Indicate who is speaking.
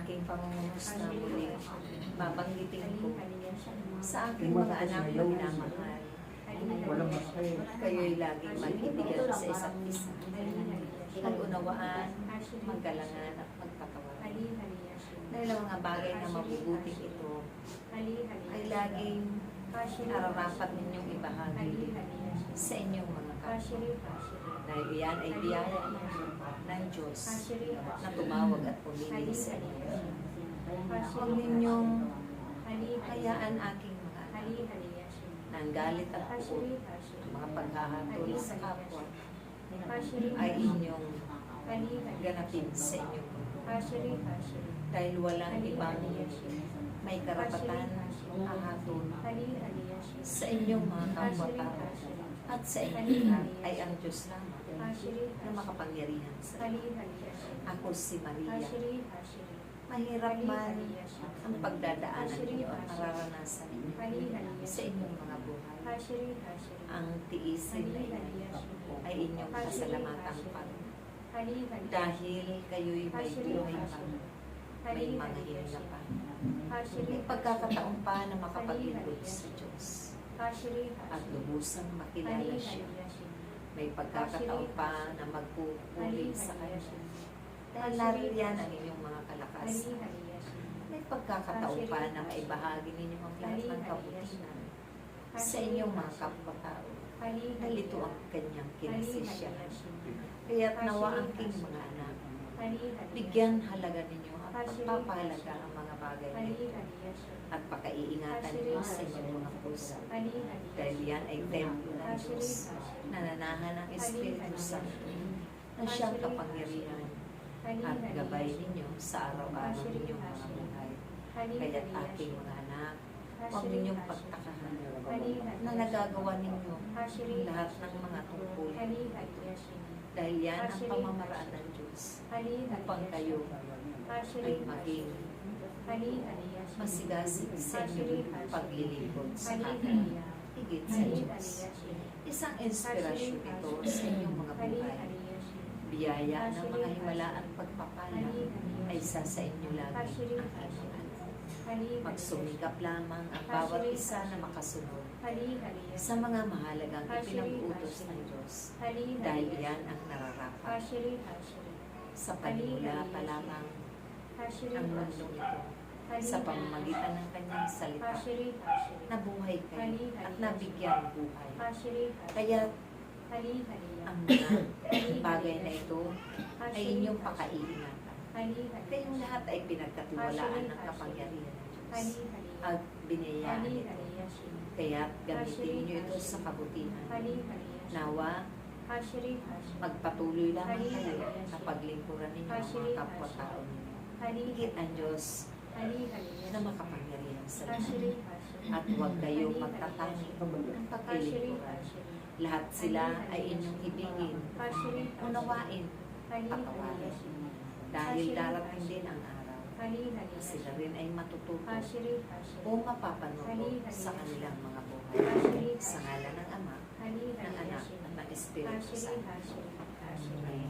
Speaker 1: aking pangungumusta muli, babanggitin ko sa aking mga anak na minamahal. Kayo'y laging magkaibigan sa isa't isa. Mag-unawaan, maggalangan at magpatawaran. Dahil ang mga bagay na mabubuting ito ay laging nararapat ninyong ibahagi sa inyong mga kapwa. Dahil iyan ay biyaya ng Diyos na tumawag at pumili sa inyo. Huwag ninyong hayaan aking mga anak ng galit at puot, mga paghahatol sa kapwa ay inyong ganapin sa inyong mundo. Dahil walang ibang may karapatan hahatol sa inyong mga kapwa-tao at sa inyo ay ang Diyos lamang na makapangyarihan sa inyo. Ako si Maria. Mahirap man ang pagdadaanan ninyo at mararanasan ninyo sa inyong mga buhay. Ang tiisin na inyo ay inyong pasalamatan pa. Dahil kayo'y may buhay pa, may mga hininga pa. May pagkakataon pa na makapaglingkod sa Diyos at lubusang makilala siya. May pagkakataon pa na magpupuli sa Kanya. Dahil nariyan ang inyong mga kalakasan. May pagkakataon pa na maibahagi ninyo ang lahat ng kabutihan sa inyong mga kapwa-tao. Nalito ang kanyang kinesisyahan. Kaya't nawa ang king mga anak, bigyan halaga ninyo at pagpapahalaga ang mga bagay na ito at pakaiingatan ninyo sa inyong mga puso. Dahil yan ay templo ng Diyos, nananahan ng Espiritu Santo, na siyang kapangyarihan at gabay ninyo sa araw-araw ninyong mga buhay. Kaya't aking mga anak, huwag ninyong pagtakahan na nagagawa ninyo lahat ng mga tungkol. Dahil yan ang pamamaraan ng Diyos upang kayo ay maging masigasig sa inyong paglilingkod sa Kanya, higit sa Diyos. Isang inspirasyon ito sa inyong mga buhay. Biyaya ng mga himala at pagpapala ay sa inyo lagi ang inyong anak. Magsumikap lamang ang bawat isa na makasunod sa mga mahalagang ipinag-utos ng Diyos dahil yan ang nararapat. Sa panimula pa lamang ang mundong ito sa pamamagitan ng kanyang salita na buhay kayo at nabigyan buhay. Kaya ang mga bagay na ito ay inyong pakaiingatan. Kayong lahat ay pinagkatiwalaan ng kapangyarihan ng Diyos at binayaan ito. Kaya gamitin niyo ito sa kabutihan. Nawa, magpatuloy lamang kayo na paglingkuran ninyo ang mga kapwa-tao ninyo. Higit ang Diyos na makapangyarihan sa lahat. At huwag kayong magtatangi ng paglilingkuran. Lahat sila ay inyong ibigin, unawain, patawarin. Dahil darating din ang araw, sila rin ay matututo o mapapanood sa kanilang mga buhay. Sa ngalan ng Ama, ng Anak, at ng Espiritu Santo. Amen.